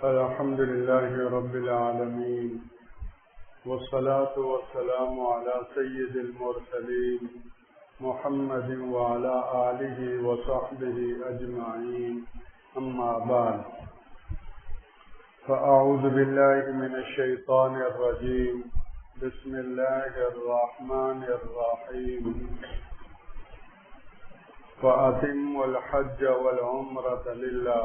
الحمد لله رب العالمين، والصلاة والسلام على سيد المرسلين محمد وعلى آله وصحبه أجمعين، أما بعد، فأعوذ بالله من الشيطان الرجيم. بسم الله الرحمن الرحيم. فأتموا الحج والعمرة لله.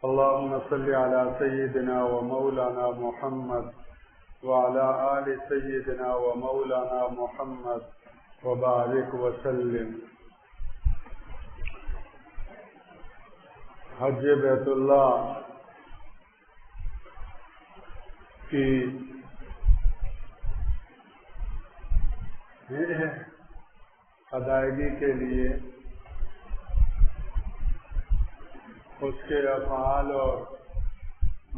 اللهم صل على سيدنا ومولانا محمد وعلى آل سيدنا ومولانا محمد وبارك وسلم. حج بیت اللہ کی ادائیگی کے لیے اس کے افعال اور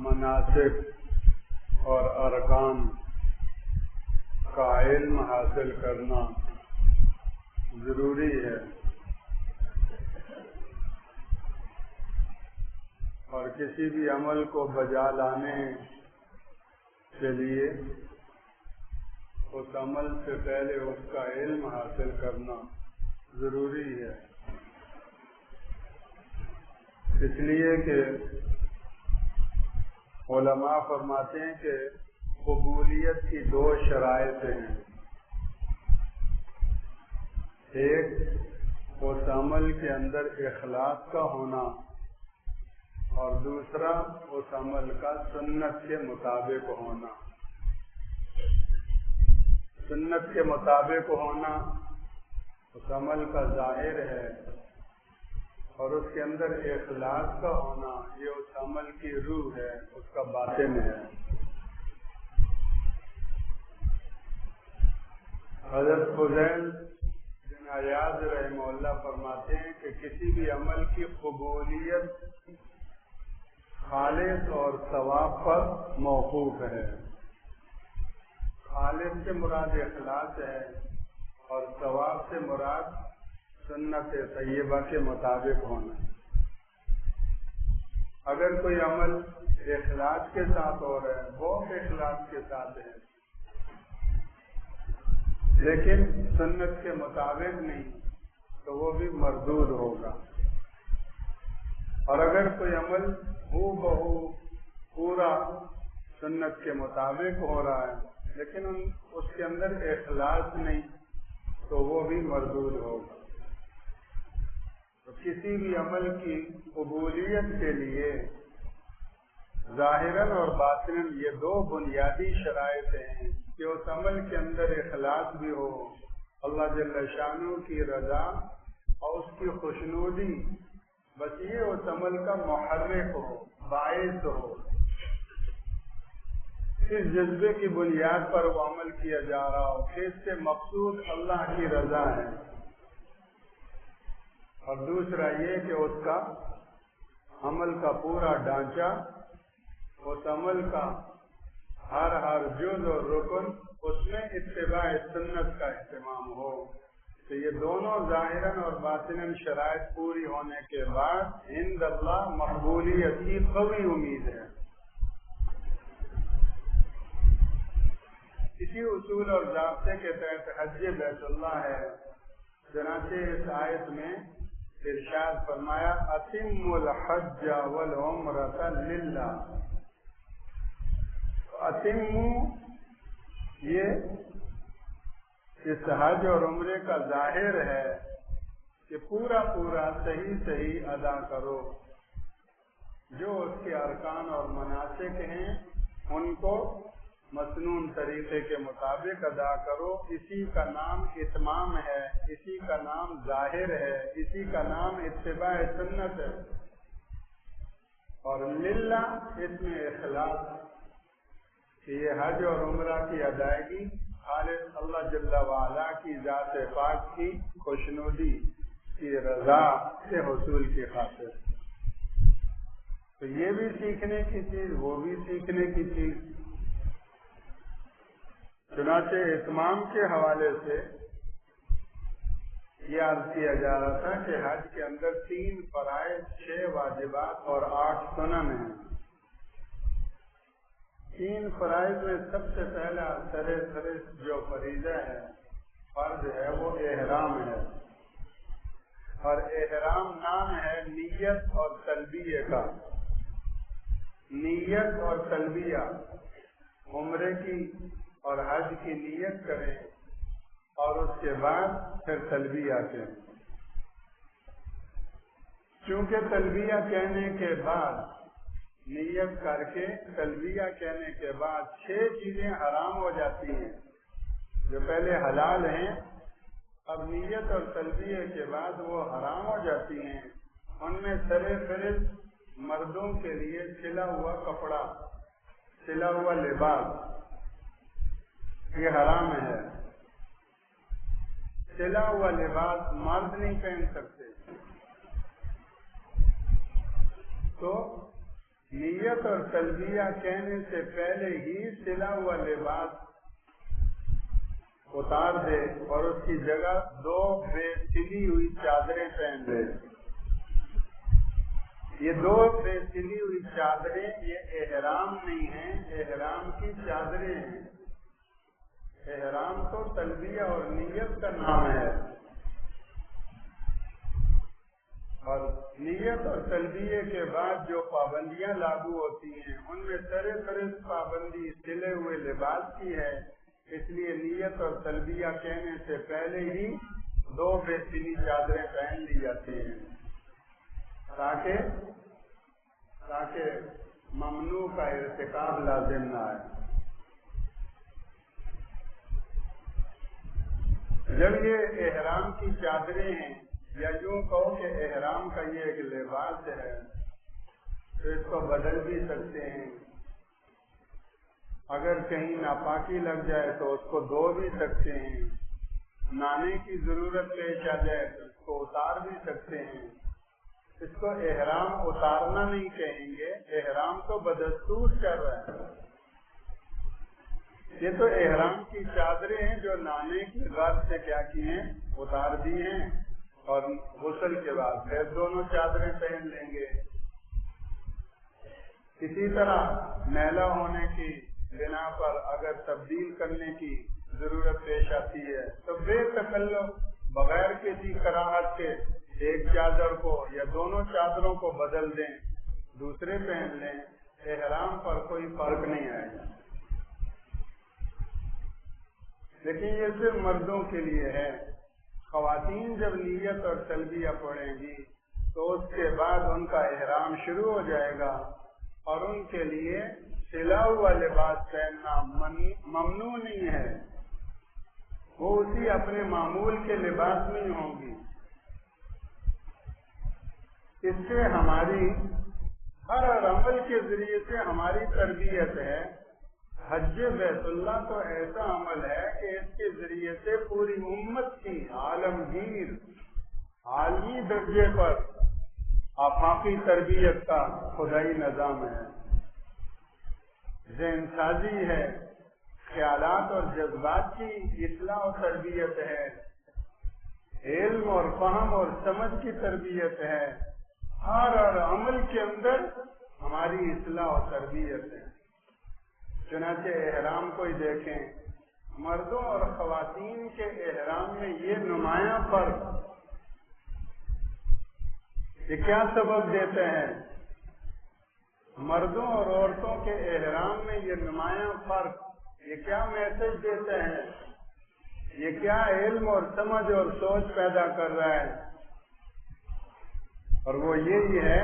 مناسک اور ارکان کا علم حاصل کرنا ضروری ہے، اور کسی بھی عمل کو بجا لانے کے لیے اس عمل سے پہلے اس کا علم حاصل کرنا ضروری ہے، اس لیے کہ علماء فرماتے ہیں کہ قبولیت کی دو شرائط ہیں. ایک اس عمل کے اندر اخلاص کا ہونا، اور دوسرا اس عمل کا سنت کے مطابق ہونا. سنت کے مطابق ہونا اس عمل کا ظاہر ہے، اور اس کے اندر اخلاص کا ہونا یہ اس عمل کی روح ہے، اس کا باطن ہے. حضرت فضیل بن عیاض رحمہ اللہ فرماتے ہیں کہ کسی بھی عمل کی قبولیت خالص اور ثواب پر موقوف ہے. خالص سے مراد اخلاص ہے، اور ثواب سے مراد سنت طیبہ کے مطابق ہونا. اگر کوئی عمل اخلاص کے ساتھ ہو رہا ہے، بہت اخلاص کے ساتھ ہے، لیکن سنت کے مطابق نہیں، تو وہ بھی مردود ہوگا. اور اگر کوئی عمل ہو بہو پورا سنت کے مطابق ہو رہا ہے، لیکن اس کے اندر اخلاص نہیں، تو وہ بھی مردود ہوگا. تو کسی بھی عمل کی قبولیت کے لیے ظاہراً اور باطناً یہ دو بنیادی شرائط ہیں کہ اس عمل کے اندر اخلاص بھی ہو، اللہ جل شانہ کی رضا اور اس کی خوشنودی، بس یہ اس عمل کا محرک ہو، باعث ہو. اس جذبے کی بنیاد پر وہ عمل کیا جا رہا ہو کہ اس سے مقصود اللہ کی رضا ہے. اور دوسرا یہ کہ اس کا عمل کا پورا ڈھانچہ، اس عمل کا ہر جز اور رکن، اس میں اتباع سنت کا اہتمام ہو. تو یہ دونوں ظاہراً اور باطناً شرائط پوری ہونے کے بعد عند اللہ مقبولیت کی قوی امید ہے. اسی اصول اور ضابطے کے تحت حج بیت اللہ ہے. چنانچہ اس آیت میں ارشاد فرمایا اتموا الحج والعمرۃ للہ. اتموا یہ اس حج اور عمرے کا ظاہر ہے کہ پورا صحیح ادا کرو. جو اس کے ارکان اور مناسک ہیں ان کو مسنون طریقے کے مطابق ادا کرو. اسی کا نام اتمام ہے، اسی کا نام ظاہر ہے، اسی کا نام اتباع سنت ہے. اور للہ اس میں اخلاص کہ یہ حج اور عمرہ کی ادائیگی خالص اللہ جل وعلا کی ذات پاک کی خوشنودی کی رضا سے حصول کی خاطر. تو یہ بھی سیکھنے کی چیز، وہ بھی سیکھنے کی چیز. چنانچہ اتمام کے حوالے سے یہ عرض کیا جا رہا تھا کہ حج کے اندر 3 فرائض، 6 واجبات اور 8 سنن ہیں. تین فرائض میں سب سے پہلا سر فہرست جو فریضہ ہے، فرض ہے، وہ احرام ہے، اور احرام نام ہے نیت اور تلبیہ کا۔ نیت اور تلبیہ، عمرے کی اور حج کی نیت کریں اور اس کے بعد پھر تلبیہ کہیں۔ چونکہ تلبیہ کہنے کے بعد، نیت کر کے تلبیہ کہنے کے بعد 6 چیزیں حرام ہو جاتی ہیں جو پہلے حلال ہیں، اب نیت اور تلبیہ کے بعد وہ حرام ہو جاتی ہیں۔ ان میں سر فہرست مردوں کے لیے سلا ہوا کپڑا، سلا ہوا لباس، یہ حرام ہے۔ سلا ہوا لباس مرد نہیں پہن سکتے۔ تو نیت اور تلبیہ کہنے سے پہلے ہی سلا ہوا لباس اتار دے اور اس کی جگہ 2 بے سلی ہوئی چادریں پہن لے۔ یہ 2 بے سلی ہوئی چادریں یہ احرام نہیں ہیں، احرام کی چادریں ہیں۔ احرام تو تلبیہ اور نیت کا نام ہے، اور نیت اور تلبیہ کے بعد جو پابندیاں لاگو ہوتی ہیں ان میں سر فہرست پابندی سلے ہوئے لباس کی ہے، اس لیے نیت اور تلبیہ کہنے سے پہلے ہی 2 بے سلی چادریں پہن لی جاتی ہیں تاکہ ممنوع کا ارتکاب لازم نہ آئے۔ جب یہ احرام کی چادریں ہیں، یا یوں کہو کہ احرام کا یہ ایک لباس ہے، تو اس کو بدل بھی سکتے ہیں۔ اگر کہیں ناپاکی لگ جائے تو اس کو دھو بھی سکتے ہیں، نہانے کی ضرورت پیش آ جائے تو اس کو اتار بھی سکتے ہیں۔ اس کو احرام اتارنا نہیں کہیں گے، احرام تو بدستور کر رہا ہے۔ یہ تو احرام کی چادریں ہیں جو نہانے کی غرض سے کیا کی ہیں، اتار دی ہیں، اور غسل کے بعد پھر دونوں چادریں پہن لیں گے۔ اسی طرح میلا ہونے کی بنا پر اگر تبدیل کرنے کی ضرورت پیش آتی ہے تو بے تکلف، بغیر کسی کراہت کے ایک چادر کو یا دونوں چادروں کو بدل دیں، دوسرے پہن لیں، احرام پر کوئی فرق نہیں آئے گا۔ لیکن یہ صرف مردوں کے لیے ہے۔ خواتین جب نیت اور تلبیہ پڑھیں گی تو اس کے بعد ان کا احرام شروع ہو جائے گا، اور ان کے لیے سلا ہوا لباس پہننا ممنوع نہیں ہے، وہ اسی اپنے معمول کے لباس میں ہی ہوں گی۔ اس سے ہماری ہر عمل کے ذریعے سے ہماری تربیت ہے۔ حج بیت اللہ تو ایسا عمل ہے کہ اس کے ذریعے سے پوری امت کی عالمگیر، عالمی درجے پر آفاقی تربیت کا خدائی نظام ہے، ذہن سازی ہے، خیالات اور جذبات کی اصلاح و تربیت ہے، علم اور فہم اور سمجھ کی تربیت ہے، ہر عمل کے اندر ہماری اصلاح و تربیت ہے۔ چنانچہ احرام کو ہی دیکھیں، مردوں اور خواتین کے احرام میں یہ نمایاں فرق، یہ کیا سبب دیتے ہیں؟ مردوں اور عورتوں کے احرام میں یہ نمایاں فرق، یہ کیا میسج دیتے ہیں؟ یہ کیا علم اور سمجھ اور سوچ پیدا کر رہا ہے؟ اور وہ یہی ہے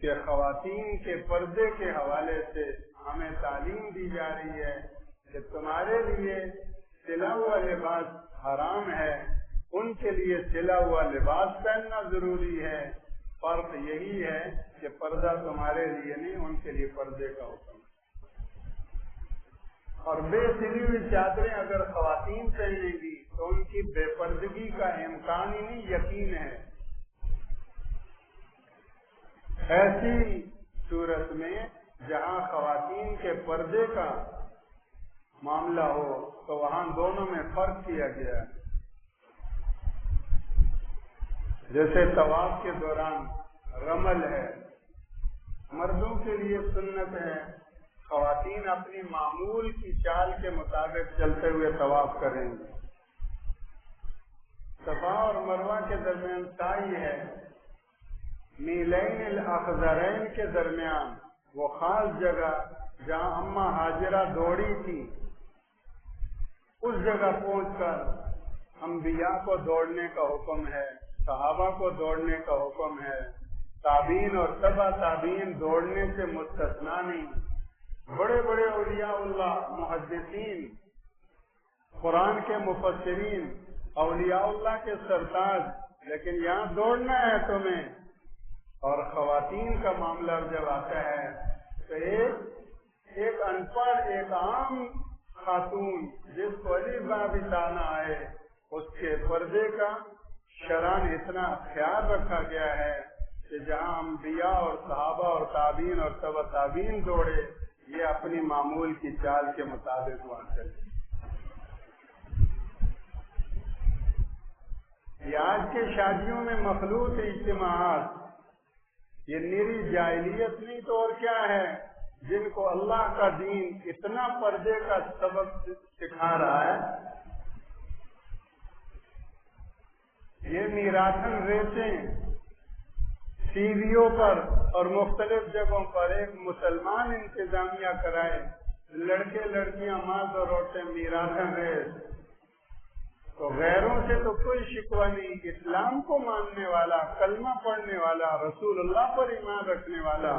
کہ خواتین کے پردے کے حوالے سے ہمیں تعلیم دی جا رہی ہے کہ تمہارے لیے سلا ہوا لباس حرام ہے، ان کے لیے سلا ہوا لباس پہننا ضروری ہے۔ فرق یہی ہے کہ پردہ تمہارے لیے نہیں، ان کے لیے پردے کا حکم ہے۔ اور بے سلی ہوئی چادریں اگر خواتین پہنیں گی تو ان کی بے پردگی کا امکان ہی نہیں، یقین ہے۔ ایسی صورت میں جہاں خواتین کے پردے کا معاملہ ہو تو وہاں دونوں میں فرق کیا گیا ہے۔ جیسے طواف کے دوران رمل ہے، مردوں کے لیے سنت ہے، خواتین اپنی معمول کی چال کے مطابق چلتے ہوئے طواف کریں گے. صفا اور مروہ کے درمیان سعی ہے. میلین الاخضرین کے درمیان وہ خاص جگہ جہاں اماں ہاجرہ دوڑی تھی، اس جگہ پہنچ کر انبیاء کو دوڑنے کا حکم ہے، صحابہ کو دوڑنے کا حکم ہے. تابعین اور تبع تابعین دوڑنے سے مستثنا نہیں. بڑے بڑے اولیاء اللہ، محدثین، قرآن کے مفسرین، اولیاء اللہ کے سرتاج، لیکن یہاں دوڑنا ہے تمہیں. اور خواتین کا معاملہ جب آتا ہے تو ایک ان پڑھ، ایک عام خاتون جس کو الف با بھی نہ آئے، اس کے پردے کا شرعاً اتنا خیال رکھا گیا ہے کہ جہاں انبیاء اور صحابہ اور تابعین اور تبع تابعین دوڑے، یہ اپنی معمول کی چال کے مطابق وہاں چلے. یہ آج کے شادیوں میں مخلوط اجتماعات، یہ نیری جاہلیت نہیں تو اور کیا ہے، جن کو اللہ کا دین اتنا پردے کا سبق سکھا رہا ہے. یہ میراثن ریسیں ٹی ویوں پر اور مختلف جگہوں پر ایک مسلمان انتظامیہ کرائے، لڑکے لڑکیاں مرد اور عورتیں میراثن ریس، تو غیروں سے تو کوئی شکوہ نہیں. اسلام کو ماننے والا، کلمہ پڑھنے والا، رسول اللہ پر ایمان رکھنے والا،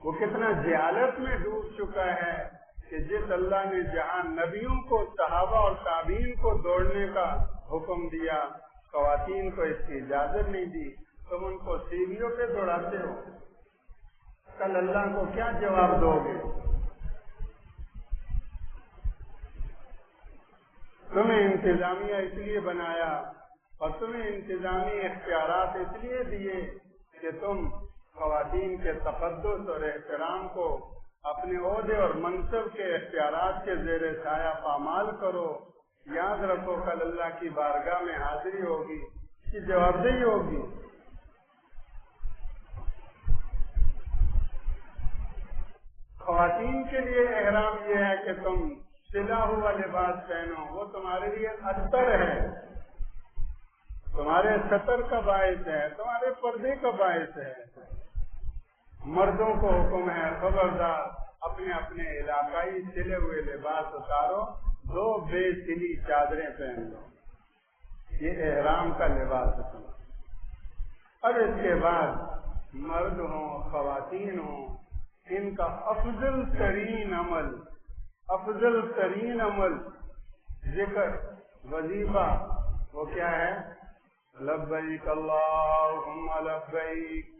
وہ کتنا جہالت میں ڈوب چکا ہے کہ جس اللہ نے جہاں نبیوں کو، صحابہ اور تابعین کو دوڑنے کا حکم دیا، خواتین کو اس کی اجازت نہیں دی، تم ان کو سیڑھیوں پہ دوڑاتے ہو. کل اللہ کو کیا جواب دو گے؟ تمہیں انتظامیہ اس لیے بنایا اور تمہیں انتظامی اختیارات اس لیے دیے کہ تم خواتین کے تقدس اور احترام کو اپنے عہدے اور منصب کے اختیارات کے زیر سایہ پامال کرو. یاد رکھو کل اللہ کی بارگاہ میں حاضری ہوگی، اس کی جواب دہی ہوگی. خواتین کے لیے احرام یہ ہے کہ تم سلا ہوا لباس پہنو، وہ تمہارے لیے استر ہے، تمہارے ستر کا باعث ہے، تمہارے پردے کا باعث ہے. مردوں کو حکم ہے خبردار اپنے اپنے علاقائی سلے ہوئے لباس اتارو، 2 بے سلی چادریں پہن لو، یہ احرام کا لباس ہے. اب اس کے بعد مرد ہوں خواتین ہوں، ان کا افضل ترین عمل ذکر وظیفہ وہ کیا ہے؟ لبیک اللہم لبیک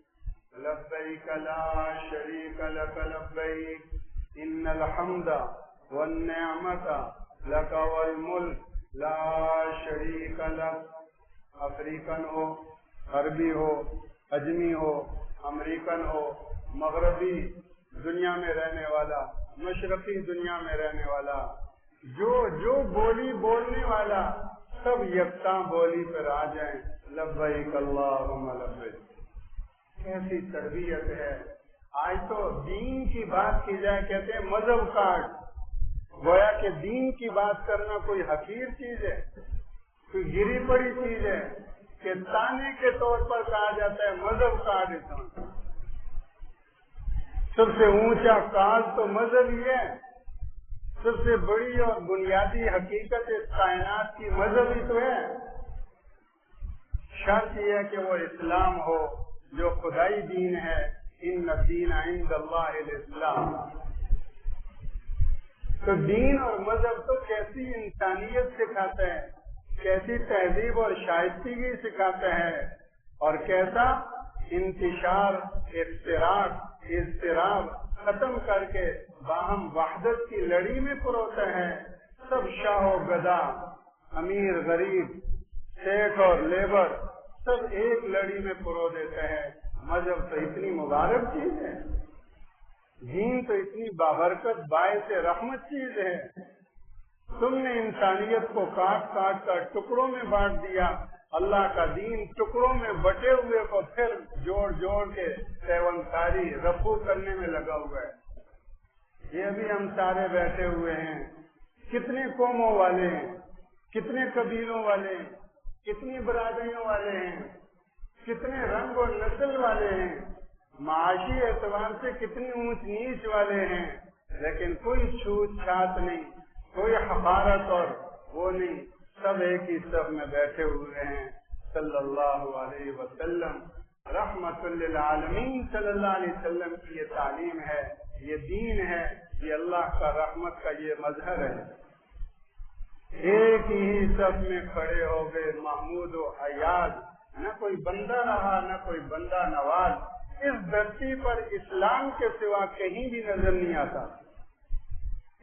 لبیک لا شریک لک لبیک ان الحمد والنعمت لک والملک لا شریک لک. افریقن ہو، عربی ہو، اجمی ہو، امریکن ہو، مغربی دنیا میں رہنے والا، مشرقی دنیا میں رہنے والا، جو بولی بولنے والا، سب یکساں بولی پر آ جائیں، لبیک اللہم لبیک. کیسی تربیت ہے. آج تو دین کی بات کی جائے کہتے ہیں مذہب کارڈ، گویا کہ دین کی بات کرنا کوئی حقیر چیز ہے، کوئی گری پڑی چیز ہے کہ تانے کے طور پر کہا جاتا ہے مذہب کارڈ. سب سے اونچا کاج تو مذہب ہی ہے، سب سے بڑی اور بنیادی حقیقت اس کائنات کی مذہب ہی تو ہے. شرط یہ ہے کہ وہ اسلام ہو جو خدائی دین ہے. ان الدین عند اللہ الاسلام. تو دین اور مذہب تو کیسی انسانیت سکھاتا ہے، کیسی تہذیب اور شائستگی سکھاتا ہے، اور کیسا انتشار، افتراق، اضطراب ختم کر کے باہم وحدت کی لڑی میں پروتا ہے. سب شاہ و گدا، امیر غریب، شیخ اور لیبر سب ایک لڑی میں پرو دیتے ہیں. مذہب تو اتنی مبارک چیز ہے، دین تو اتنی بابرکت باعث رحمت چیز ہے. تم نے انسانیت کو کاٹ کاٹ کر ٹکڑوں میں بانٹ دیا اللہ کا دین ٹکڑوں میں بٹے ہوئے کو پھر جوڑ جوڑ کے پیوندکاری رفو کرنے میں لگا ہوا ہے۔ یہ بھی ہم سارے بیٹھے ہوئے ہیں، کتنے قوموں والے ہیں، کتنے قبیلوں والے ہیں، کتنی برادریوں والے ہیں، کتنے رنگ اور نسل والے ہیں، معاشی اعتبار سے کتنی اونچ نیچ والے ہیں، لیکن کوئی چھوت چھات نہیں، کوئی حقارت اور وہ نہیں، سب ایک ہی صف میں بیٹھے ہوئے ہیں۔ صلی اللہ علیہ وسلم رحمت للعالمین صلی اللہ علیہ وسلم کی یہ تعلیم ہے، یہ دین ہے، یہ اللہ کا رحمت کا یہ مظہر ہے۔ ایک ہی صف میں کھڑے ہو گئے محمود و ایاز، نہ کوئی بندہ رہا نہ کوئی بندہ نواز۔ اس دھرتی پر اسلام کے سوا کہیں بھی نظر نہیں آتا۔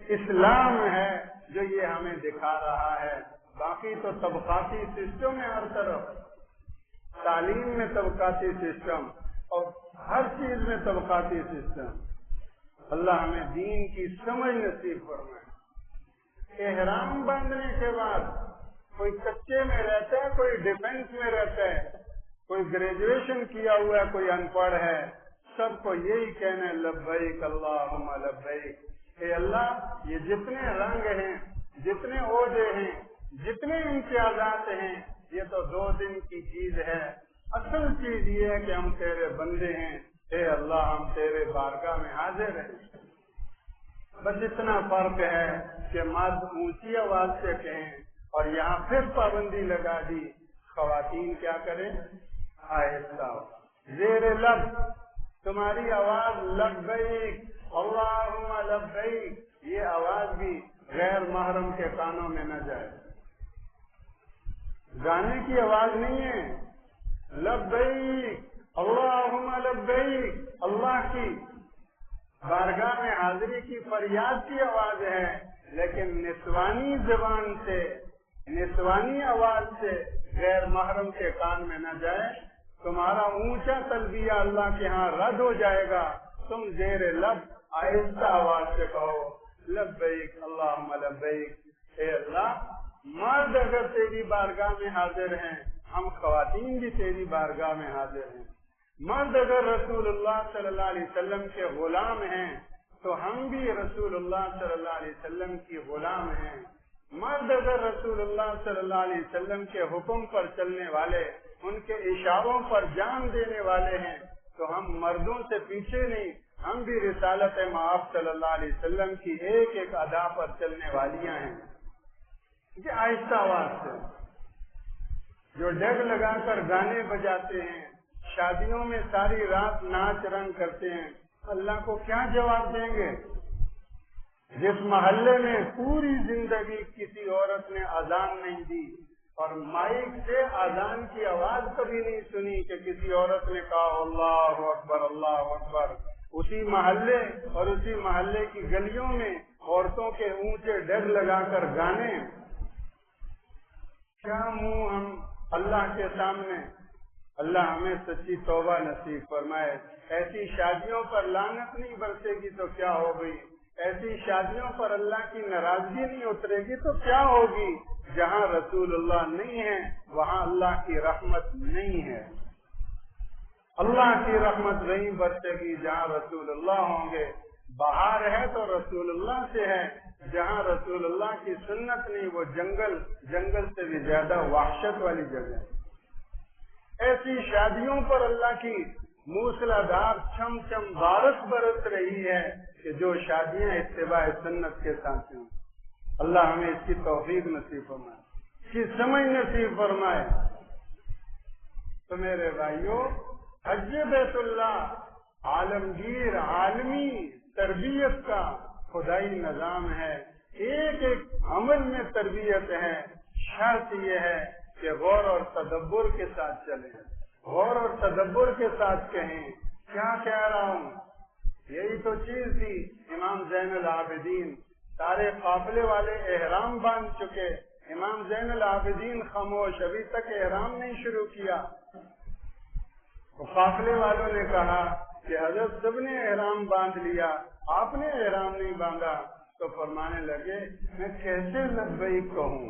اسلام ہے جو یہ ہمیں دکھا رہا ہے، باقی تو طبقاتی سسٹم ہے، ہر طرف تعلیم میں طبقاتی سسٹم اور ہر چیز میں طبقاتی سسٹم۔ اللہ ہمیں دین کی سمجھ نصیب فرمائے۔ احرام باندھنے کے بعد کوئی کچے میں رہتا ہے، کوئی ڈیفینس میں رہتا ہے، کوئی گریجویشن کیا ہوا ہے، کوئی ان پڑھ ہے، سب کو یہی کہنا ہے لبیک اللہم لبیک۔ اے اللہ، یہ جتنے رنگ ہیں، جتنے عہدے ہیں، جتنے امتیازات ہیں، یہ تو 2 دن کی چیز ہے، اصل چیز یہ ہے کہ ہم تیرے بندے ہیں۔ اے اللہ، ہم تیرے بارگاہ میں حاضر ہیں۔ بس اتنا فرق ہے کہ مرد اونچی آواز سے کہیں، اور یہاں پھر پابندی لگا دی، خواتین کیا کریں؟ آہستہ زیر لب، تمہاری آواز لبیک اللہم لبیک، یہ آواز بھی غیر محرم کے کانوں میں نہ جائے۔ گانے کی آواز نہیں ہے، لبیک اللہم لبیک، اللہ کی بارگاہ میں حاضری کی فریاد کی آواز ہے، لیکن نسوانی زبان سے، نسوانی آواز سے غیر محرم کے کان میں نہ جائے۔ تمہارا اونچا تلبیہ اللہ کے ہاں رد ہو جائے گا۔ تم زیر لب آہستہ آواز سے کہو لبیک اللہم لبیک۔ اے اللہ، مرد اگر تیری بارگاہ میں حاضر ہیں، ہم خواتین بھی تیری بارگاہ میں حاضر ہیں۔ مرد اگر رسول اللہ صلی اللہ علیہ وسلم کے غلام ہیں تو ہم بھی رسول اللہ صلی اللہ علیہ وسلم کی غلام ہیں۔ مرد اگر رسول اللہ صلی اللہ علیہ وسلم کے حکم پر چلنے والے، ان کے اشاروں پر جان دینے والے ہیں تو ہم مردوں سے پیچھے نہیں، ہم بھی رسالت مآب صلی اللہ علیہ وسلم کی ایک ایک ادا پر چلنے والیاں ہیں۔ یہ آہستہ آواز سے جو ڈگ لگا کر گانے بجاتے ہیں، شادیوں میں ساری رات ناچ رنگ کرتے ہیں، اللہ کو کیا جواب دیں گے؟ جس محلے میں پوری زندگی کسی عورت نے اذان نہیں دی اور مائک سے اذان کی آواز کبھی نہیں سنی کہ کسی عورت نے کہا اللہ اکبر اللہ اکبر، اسی محلے اور اسی محلے کی گلیوں میں عورتوں کے اونچے ڈگ لگا کر گانے، کیا منہ ہم اللہ کے سامنے؟ اللہ ہمیں سچی توبہ نصیب فرمائے۔ ایسی شادیوں پر لعنت نہیں برسے گی تو کیا ہو گئی؟ ایسی شادیوں پر اللہ کی ناراضگی نہیں اترے گی تو کیا ہوگی؟ جہاں رسول اللہ نہیں ہے وہاں اللہ کی رحمت نہیں ہے۔ اللہ کی رحمت نہیں برسے گی جہاں رسول اللہ ہوں گے۔ بہار ہے تو رسول اللہ سے ہے، جہاں رسول اللہ کی سنت نہیں وہ جنگل، جنگل سے بھی زیادہ وحشت والی جگہ ہے۔ ایسی شادیوں پر اللہ کی موسلادھار چھم چھم بارش برس رہی ہے کہ جو شادیاں اتباع سنت کے ساتھ ہیں۔ اللہ ہمیں اس کی توفیق نصیب فرمائے، اس کی سمجھ نصیب فرمائے۔ تو میرے بھائیوں، حج بیت اللہ عالمگیر عالمی تربیت کا خدائی نظام ہے، ایک ایک عمل میں تربیت ہے۔ شرط یہ ہے کہ غور اور تدبر کے ساتھ چلیں، غور اور تدبر کے ساتھ کہیں کیا کہہ رہا ہوں۔ یہی تو چیز تھی، امام زین العابدین سارے قافلے والے احرام باندھ چکے، امام زین العابدین خاموش، ابھی تک احرام نہیں شروع کیا۔ قافلے والوں نے کہا کہ حضرت سب نے احرام باندھ لیا، آپ نے احرام نہیں باندھا۔ تو فرمانے لگے میں کیسے لبیک کہوں؟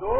2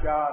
4।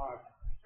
8।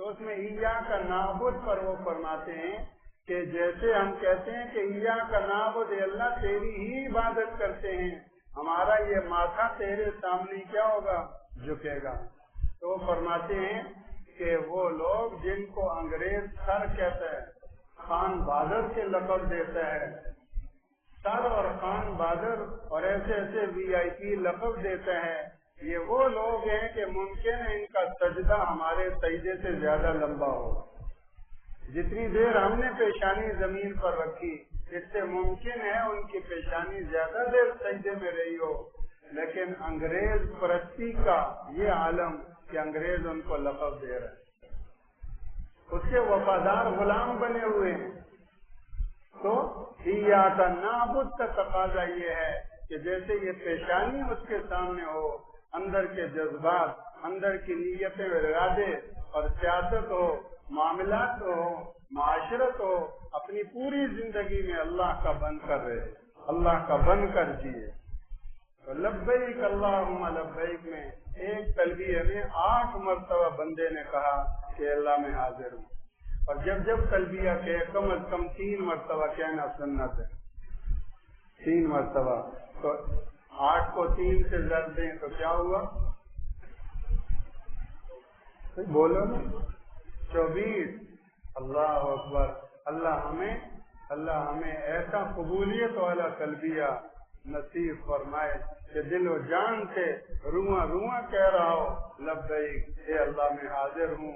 تو اس میں ایاک نعبد پر وہ فرماتے ہیں کہ جیسے ہم کہتے ہیں کہ ایاک نعبد، اللہ تیری ہی عبادت کرتے ہیں، ہمارا یہ ماتھا تیرے سامنے کیا ہوگا؟ جھکے گا۔ تو فرماتے ہیں کہ وہ لوگ جن کو انگریز سر کہتا ہے، خان بہادر کے لقب دیتا ہے، سر اور خان بہادر اور ایسے ایسے وی آئی پی لقب دیتا ہے، یہ وہ لوگ ہیں کہ ممکن ہے ان کا سجدہ ہمارے سجدے سے زیادہ لمبا ہو۔ جتنی دیر ہم نے پیشانی زمین پر رکھی، اس سے ممکن ہے ان کی پیشانی زیادہ دیر سجدے میں رہی ہو، لیکن انگریز پرستی کا یہ عالم کہ انگریز ان کو لقب دے رہے ہیں، اس کے وفادار غلام بنے ہوئے ہیں۔ تو ایاک نعبد کا تقاضا یہ ہے کہ جیسے یہ پیشانی اس کے سامنے ہو، اندر کے جذبات، اندر کی نیتیں و ارادے اور سیاست ہو، معاملات ہو، معاشرت ہو، اپنی پوری زندگی میں اللہ کا بن کر رہے، اللہ کا بن کر جیے۔ تو لبیک اللہم لبیک میں ایک تلبیہ میں 8 مرتبہ بندے نے کہا کہ اللہ میں حاضر ہوں، اور جب جب تلبیہ کہ کم از کم 3 مرتبہ کہنا سنت ہے، 3 مرتبہ۔ تو 8 کو 3 سے ضرب دیں تو کیا ہوا؟ بولو نا، 24۔ اللہ اکبر۔ اللہ ہمیں ایسا قبولیت والا تلبیہ نصیب فرمائے کہ دل و جان سے رواں رواں کہہ رہا ہو لبیک، اے اللہ میں حاضر ہوں،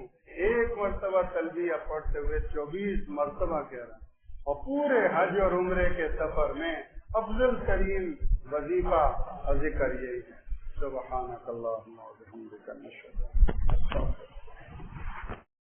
1 مرتبہ تلبیہ پڑھتے ہوئے 24 مرتبہ کہہ رہا ہے۔ اور پورے حج اور عمرے کے سفر میں افضل ترین وظیفہ اور ذکر یہی ہے۔ سبحانک اللہم و بحمدک نشہد